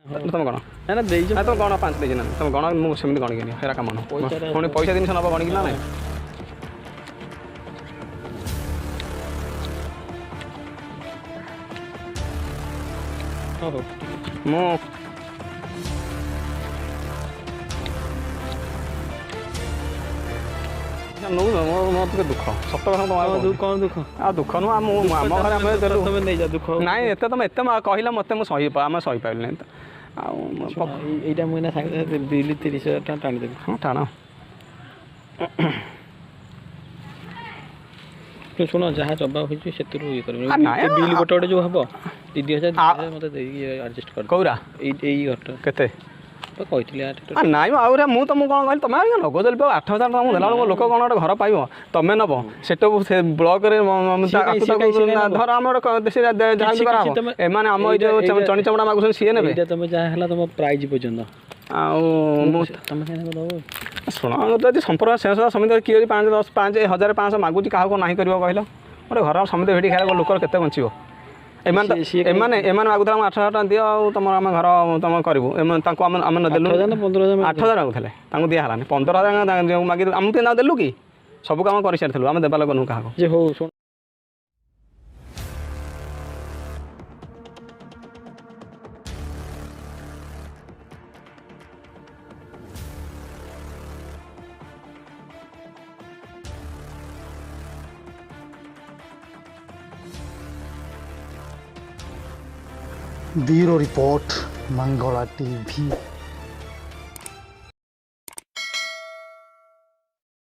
तुम गण ना दे तुम गण 5 देजी ना तुम गण मुझे गणिकी हेरा कम न पुणी पैसा जिन नब गणिकी ना ना मु मोटे दुख सत कथा तुम कौन दुख आ दुख नु आम घर तुम नहीं जा दुख नाई एत तुम एत कहला मत मुझे आम सही पारे यहाँ मुझे सागे 30,000 टका टाणी देवी हाँ टाण शुण जहाँ जबा हो ये बिल गोटे गोटे जो हम 2,000 मत आडजस्ट कर कौरा यही घर केते कही नाई आउे मुझे तुमको कौन कहली तुम आगे नगद 8,000 तुमको देला लोक कौन गोटे घर पाइब तुम नब से ब्लक धर आम गोटे एमाने आम जो चणी चमड़ा मागुन सी ने तुम जहाँ तुम प्राइज पर्यटन शुण जब संपर्क शेष समिति किए 5, 10, 5, 1,500 मागुची क्या ना कर कहल गोटे घर समिति भेटी खाए लोक के बचो एमाने मागुला 8,000 टका दियो तुम आम घर तुम करूँ आम नदेलु 8,000 मागुले दिहलानी 15,000 मागे आम ना देलु कि सब कम कर सारी आम देवा लोक नुह क्या हो शुण ब्यूरो रिपोर्ट मंगला टीवी।